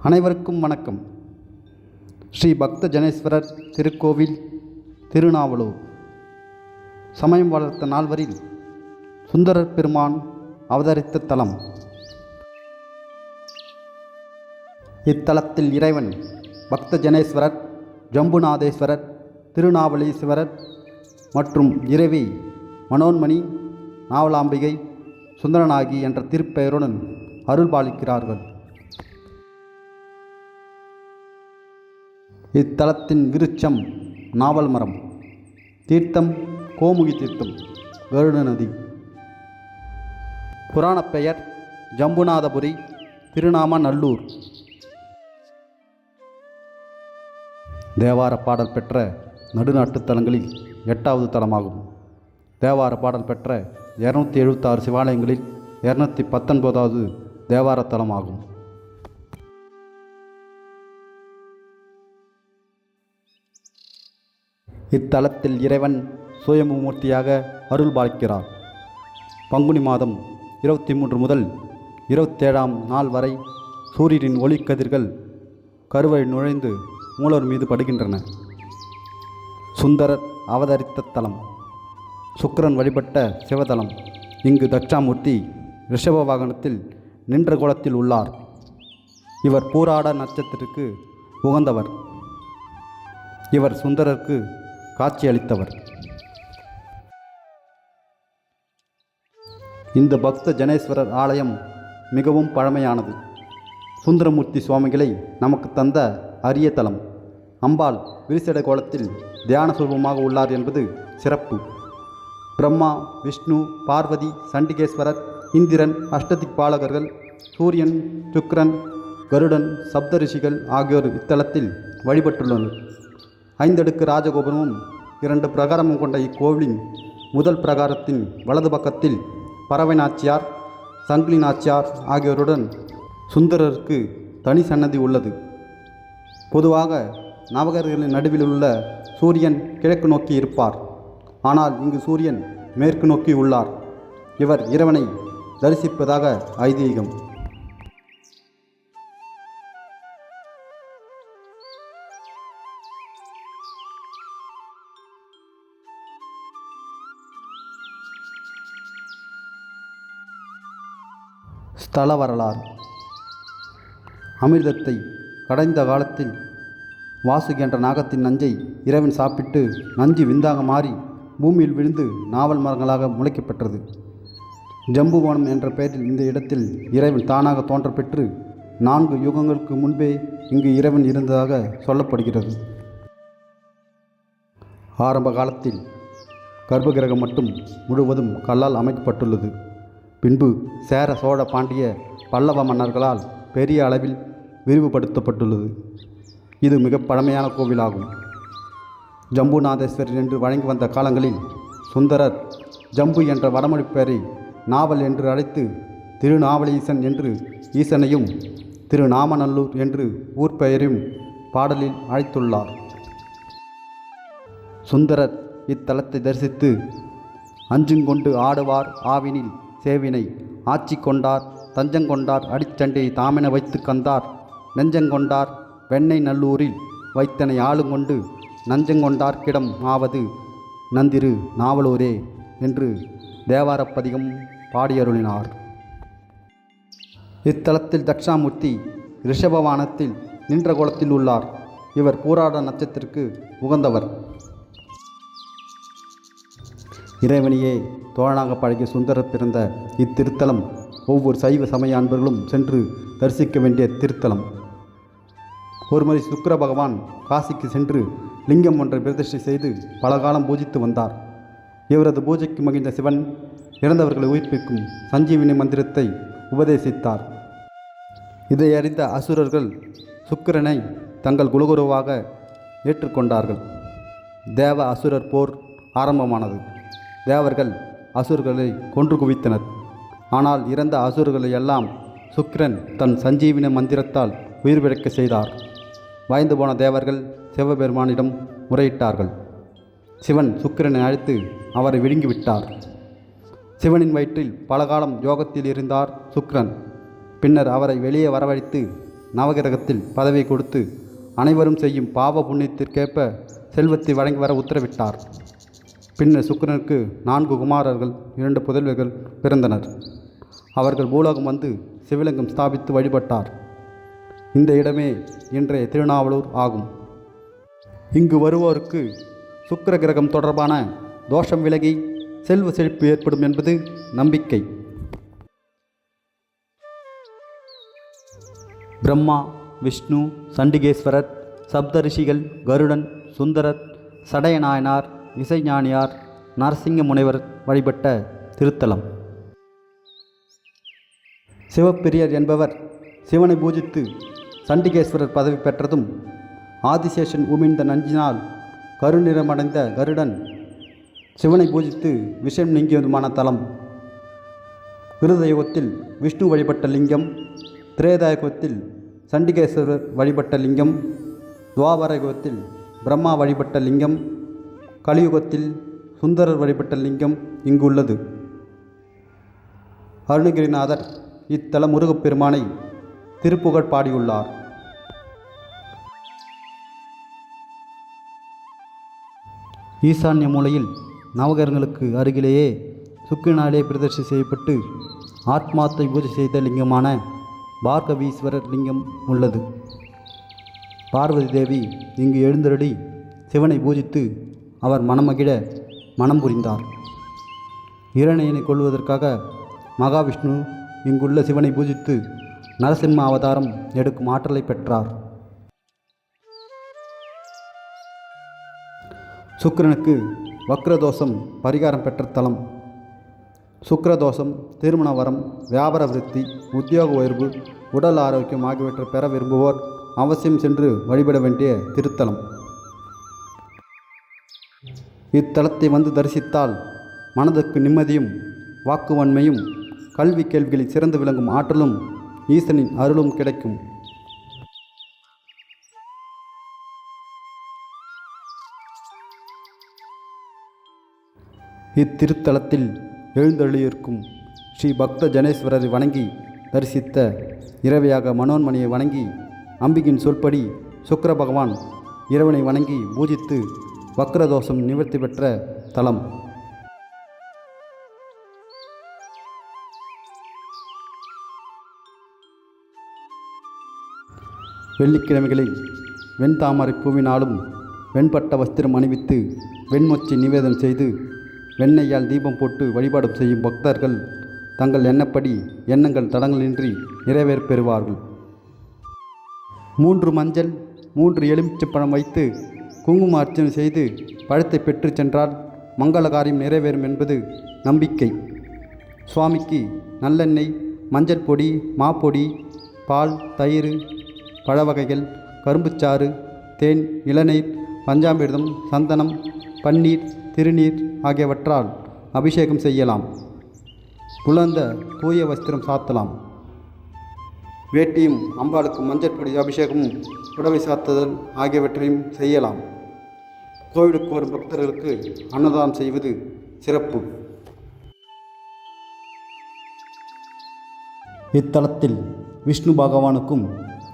அனைவருக்கும் வணக்கம். ஸ்ரீ பக்த ஜனேஸ்வரர் திருக்கோவில், திருநாவலூர். சமயம் வளர்த்த நால்வரில் சுந்தரர் பெருமான் அவதரித்த தலம். இத்தலத்தில் இறைவன் பக்த ஜனேஸ்வரர், ஜம்புநாதேஸ்வரர், திருநாவலீஸ்வரர் மற்றும் இறைவி மனோன்மணி, நாவலாம்பிகை, சுந்தரனாகி என்ற திருப்பெயருடன் அருள்பாலிக்கிறார்கள். இத்தலத்தின் விருட்சம் நாவல் மரம். தீர்த்தம் கோமுகி தீர்த்தம், கருட நதி. புராணப் பெயர் ஜம்புநாதபுரி, திருநாமநல்லூர். தேவார பாடல் பெற்ற நடுநாட்டு தலங்களில் 8வது தலமாகும். தேவார பாடல் பெற்ற 276 சிவாலயங்களில் 219வது தேவார தலமாகும். இத்தலத்தில் இறைவன் சுயம்புமூர்த்தியாக அருள்பாலிக்கிறார். பங்குனி மாதம் 23 முதல் 27ஆம் நாள் வரை சூரியனின் ஒளிக்கதிர்கள் கருவறை நுழைந்து மூலவர் மீது படுகின்றன. சுந்தரர் அவதரித்த தலம். சுக்கிரன் வழிபட்ட சிவதலம். இங்கு தட்சாமூர்த்தி ரிஷப வாகனத்தில் நின்ற கோலத்தில் உள்ளார். இவர் பூராட நட்சத்திரத்திற்கு உகந்தவர். இவர் சுந்தரருக்கு காட்சியளித்தவர். இந்த பக்த ஜனேஸ்வரர் ஆலயம் மிகவும் பழமையானது. சுந்தரமூர்த்தி சுவாமிகளை நமக்கு தந்த அரிய தலம். அம்பாள் விரிசட கோலத்தில் தியான சுரூபமாக உள்ளார் என்பது சிறப்பு. பிரம்மா, விஷ்ணு, பார்வதி, சண்டிகேஸ்வரர், இந்திரன், அஷ்டதிக்பாலகர்கள், சூரியன், சுக்கிரன், கருடன், சப்த ரிஷிகள் ஆகியோர் இத்தலத்தில் வழிபட்டுள்ளனர். 5 அடுக்கு ராஜகோபுரமும் 2 பிரகாரமும் கொண்ட இக்கோவிலின் முதல் பிரகாரத்தின் வலது பக்கத்தில் பறவை நாச்சியார், சங்கிலி நாச்சியார் ஆகியோருடன் சுந்தரருக்கு தனி சன்னதி உள்ளது. பொதுவாக நவகர்களின் நடுவில் உள்ள சூரியன் கிழக்கு நோக்கி இருப்பார். ஆனால் இங்கு சூரியன் மேற்கு நோக்கி உள்ளார். இவர் இறைவனை தரிசிப்பதாக ஐதீகம். ஸ்தல வரலாறு. அமிர்தத்தை கடைந்த காலத்தில் வாசுகி என்ற நாகத்தின் நஞ்சை இறைவன் சாப்பிட்டு நஞ்சு விந்தாக மாறி பூமியில் விழுந்து நாவல் மரங்களாக முளைக்கப்பெற்றது. ஜம்புவனம் என்ற பெயரில் இந்த இடத்தில் இறைவன் தானாக தோன்ற பெற்று 4 யுகங்களுக்கு முன்பே இங்கு இறைவன் இருந்ததாக சொல்லப்படுகிறது. ஆரம்ப காலத்தில் கர்ப்பகிரகம் மட்டும் முழுவதும் கல்லால் அமைக்கப்பட்டுள்ளது. பின்பு சேர, சோழ, பாண்டிய, பல்லவ மன்னர்களால் பெரிய அளவில் விரிவுபடுத்தப்பட்டுள்ளது. இது மிக பழமையான கோவிலாகும். ஜம்புநாதேஸ்வரர் என்று வழங்கி வந்த காலங்களில் சுந்தரர் ஜம்பு என்ற வடமொழி பெயரை நாவல் என்று அழைத்து திருநாவலீசன் என்று ஈசனையும், திருநாமநல்லூர் என்று ஊர் பெயரையும் பாடலில் அழைத்துள்ளார். சுந்தரர் இத்தலத்தை தரிசித்து அஞ்சுங்கொண்டு ஆடுவார் ஆவினில் சேவினை ஆட்சி கொண்டார், தஞ்சங்கொண்டார் அடிச்சண்டையை தாமென வைத்து கந்தார், நெஞ்சங்கொண்டார் வெண்ணெய் நல்லூரில் வைத்தனை ஆளுங்கொண்டு நஞ்சங்கொண்டார் கிடம் ஆவது நந்திரு நாவலூரே என்று தேவாரப்பதிகம் பாடியருளினார். இத்தலத்தில் தட்சாமூர்த்தி ரிஷபவானத்தில் நின்ற கோலத்தில் உள்ளார். இவர் பூராட நட்சத்திரத்திற்கு உகந்தவர். இறைவனையே தோழனாக பழகிய சுந்தரர் பிறந்த இத்திருத்தலம் ஒவ்வொரு சைவ சமய அன்பர்களும் சென்று தரிசிக்க வேண்டிய திருத்தலம். ஒருமுறை சுக்கிர பகவான் காசிக்கு சென்று லிங்கம் ஒன்றை பிரதிஷ்டை செய்து பல காலம் பூஜித்து வந்தார். இவரது பூஜைக்கு மகிழ்ந்த சிவன் இறந்தவர்களை உயிர்ப்பிக்கும் சஞ்சீவினி மந்திரத்தை உபதேசித்தார். இதை அறிந்த அசுரர்கள் சுக்கிரனை தங்கள் குலகுருவாக ஏற்றுக்கொண்டார்கள். தேவ அசுரர் போர் ஆரம்பமானது. தேவர்கள் அசுரர்களை கொன்று குவித்தனர். ஆனால் இறந்த அசுரர்களை எல்லாம் சுக்கிரன் தன் சஞ்சீவின மந்திரத்தால் உயிர் பிழைக்க செய்தார். வாய்ந்து போன தேவர்கள் சிவபெருமானிடம் முறையிட்டார்கள். சிவன் சுக்கிரனை அழைத்து அவரை விழுங்கிவிட்டார். சிவனின் வயிற்றில் பல காலம் யோகத்தில் இருந்தார் சுக்கிரன். பின்னர் அவரை வெளியே வரவழைத்து நவகிரகத்தில் பதவி கொடுத்து அனைவரும் செய்யும் பாவ புண்ணியத்திற்கேற்ப செல்வத்தை வழங்கி வர உத்தரவிட்டார். பின்னர் சுக்கிரனுக்கு 4 குமாரர்கள் 2 புதல்வர்கள் பிறந்தனர். அவர்கள் பூலோகம் வந்து சிவலிங்கம் ஸ்தாபித்து வழிபட்டார். இந்த இடமே இன்றைய திருநாவலூர் ஆகும். இங்கு வருவோருக்கு சுக்கிர கிரகம் தொடர்பான தோஷம் விலகி செல்வ செழிப்பு ஏற்படும் என்பது நம்பிக்கை. பிரம்மா, விஷ்ணு, சண்டிகேஸ்வரர், சப்தரிஷிகள், கருடன், சுந்தரர், சடையநாயனார், இசைஞானியார், நரசிங்க முனைவர் வழிபட்ட திருத்தலம். சிவப்பிரியர் என்பவர் சிவனை பூஜித்து சண்டிகேஸ்வரர் பதவி பெற்றதும், ஆதிசேஷன் உமிழ்ந்த நஞ்சினால் கருநிறமடைந்த கருடன் சிவனை பூஜித்து விஷம் நீங்கியதுமான தலம். கிருதயுகத்தில் விஷ்ணு வழிபட்ட லிங்கம், திரேதாயுகத்தில் சண்டிகேஸ்வரர் வழிபட்ட லிங்கம், துவாபர யுகத்தில் பிரம்மா வழிபட்ட லிங்கம், கலியுகத்தில் சுந்தரர் வழிபட்ட லிங்கம் இங்கு உள்ளது. அருணகிரிநாதர் இத்தல முருகப்பெருமானை திருப்புகழ் பாடியுள்ளார். ஈசான்ய மூலையில் நவகிரகங்களுக்கு அருகிலேயே சுக்கிரனாலே பிரதிஷ்டை செய்யப்பட்டு ஆத்மாத்தை பூஜை செய்த லிங்கமான பார்கவீஸ்வரர் லிங்கம் உள்ளது. பார்வதி தேவி இங்கு எழுந்தருளி சிவனை பூஜித்து அவர் மனமகிழ மனம் புரிந்தார். இரணையனை கொள்வதற்காக மகாவிஷ்ணு இங்குள்ள சிவனை பூஜித்து நரசிம்ம அவதாரம் எடுக்கும் ஆற்றலை பெற்றார். சுக்கிரனுக்கு வக்ரதோஷம் பரிகாரம் பெற்ற தலம். சுக்கிரதோஷம் திருமண வரம், வியாபார விருத்தி, உத்தியோக உயர்வு, உடல் ஆரோக்கியம் ஆகியவற்றை பெற விரும்புவோர் அவசியம் சென்று வழிபட வேண்டிய திருத்தலம். இத்தலத்தை வந்து தரிசித்தால் மனதுக்கு நிம்மதியும், வாக்குவன்மையும், கல்வி கேள்விகளில் சிறந்து விளங்கும் ஆற்றலும் ஈசனின் அருளும் கிடைக்கும். இத்திருத்தலத்தில் எழுந்தருளியிருக்கும் ஸ்ரீ பக்த ஜனேஸ்வரரை வணங்கி தரிசித்த இரவையாக மனோன்மணியை வணங்கி அம்பிகையின் சொல்படி சுக்கிர பகவான் இறைவனை வணங்கி பூஜித்து வக்ரதோஷம் நிவர்த்தி பெற்ற தலம். வெள்ளிக்கிழமைகளில் வெண்தாமரை பூவினாலும் வெண்பட்ட வஸ்திரம் அணிவித்து வெண்மொச்சி நிவேதனம் செய்து வெண்ணெயால் தீபம் போட்டு வழிபாடு செய்யும் பக்தர்கள் தங்கள் எண்ணப்படி எண்ணங்கள் தடங்களின்றி நிறைவேறப்பெறுவார்கள். 3 மஞ்சள் 3 எலுமிச்சப்பழம் வைத்து குங்கும அர்ச்சனை செய்து பழத்தை பெற்று சென்றால் மங்கள காரியம் நிறைவேறும் என்பது நம்பிக்கை. சுவாமிக்கு நல்லெண்ணெய், மஞ்சள் பொடி, மாப்பொடி, பால், தயிர், பழ வகைகள், கரும்புச்சாறு, தேன், இளநீர், பஞ்சாமிர்தம், சந்தனம், பன்னீர், திருநீர் ஆகியவற்றால் அபிஷேகம் செய்யலாம். புலந்த தூய வஸ்திரம் சாத்தலாம். வேட்டியும் அம்பாளுக்கு மஞ்சள் பொடி அபிஷேகமும் புடவை சாத்துதல் ஆகியவற்றையும் செய்யலாம். கோவிலுக்கு வரும் பக்தர்களுக்கு அன்னதானம் செய்வது சிறப்பு. இத்தலத்தில் விஷ்ணு பகவானுக்கும்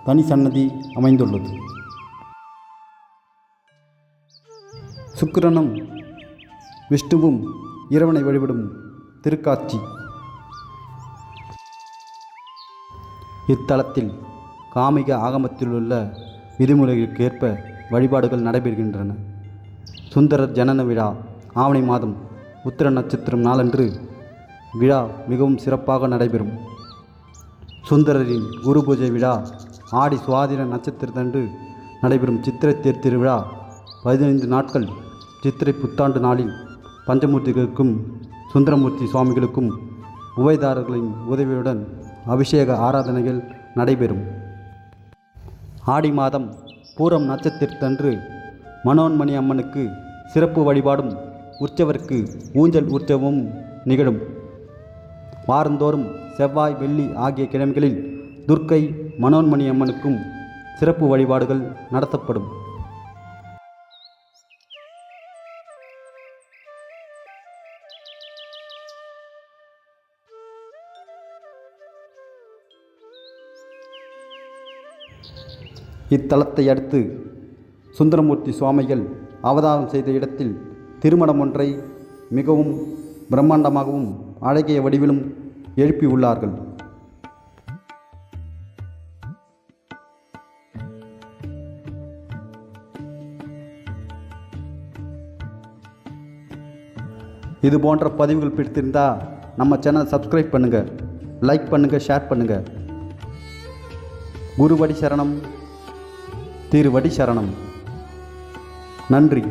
தனி சன்னதி அமைந்துள்ளது. சுக்கிரனும் விஷ்ணுவும் இறைவனை வழிபடும் திருக்காட்சி. இத்தலத்தில் காமிக ஆகமத்திலுள்ள விதிமுறைகளுக்கு ஏற்ப வழிபாடுகள் நடைபெறுகின்றன. சுந்தரர் ஜனன விழா ஆவணி மாதம் உத்திர நட்சத்திரம் நாளன்று விழா மிகவும் சிறப்பாக நடைபெறும். சுந்தரரின் குரு பூஜை விழா ஆடி சுவாதின நட்சத்திரத்தன்று நடைபெறும். சித்திரை தேர் திருவிழா 15 நாட்கள். சித்திரை புத்தாண்டு நாளில் பஞ்சமூர்த்திகளுக்கும் சுந்தரமூர்த்தி சுவாமிகளுக்கும் உபயதாரர்களின் உதவியுடன் அபிஷேக ஆராதனைகள் நடைபெறும். ஆடி மாதம் பூரம் நட்சத்திரத்தன்று மனோன்மணி அம்மனுக்கு சிறப்பு வழிபாடும் உற்சவருக்கு ஊஞ்சல் உற்சவமும் நிகழும். வாரந்தோறும் செவ்வாய், வெள்ளி ஆகிய கிழமைகளில் துர்க்கை, மனோன்மணி அம்மனுக்கும் சிறப்பு வழிபாடுகள் நடத்தப்படும். இத்தலத்தை அடுத்து சுந்தரமூர்த்தி சுவாமிகள் அவதாரம் செய்த இடத்தில் திருமணம் ஒன்றை மிகவும் பிரம்மாண்டமாகவும் அழகிய வடிவிலும் எழுப்பியுள்ளார்கள். இது போன்ற பதிவுகள் பிடித்திருந்தால் நம்ம சேனலை சப்ஸ்கிரைப் பண்ணுங்கள், லைக் பண்ணுங்கள், ஷேர் பண்ணுங்கள். குருவடி சரணம், திருவடி சரணம். நன்றி.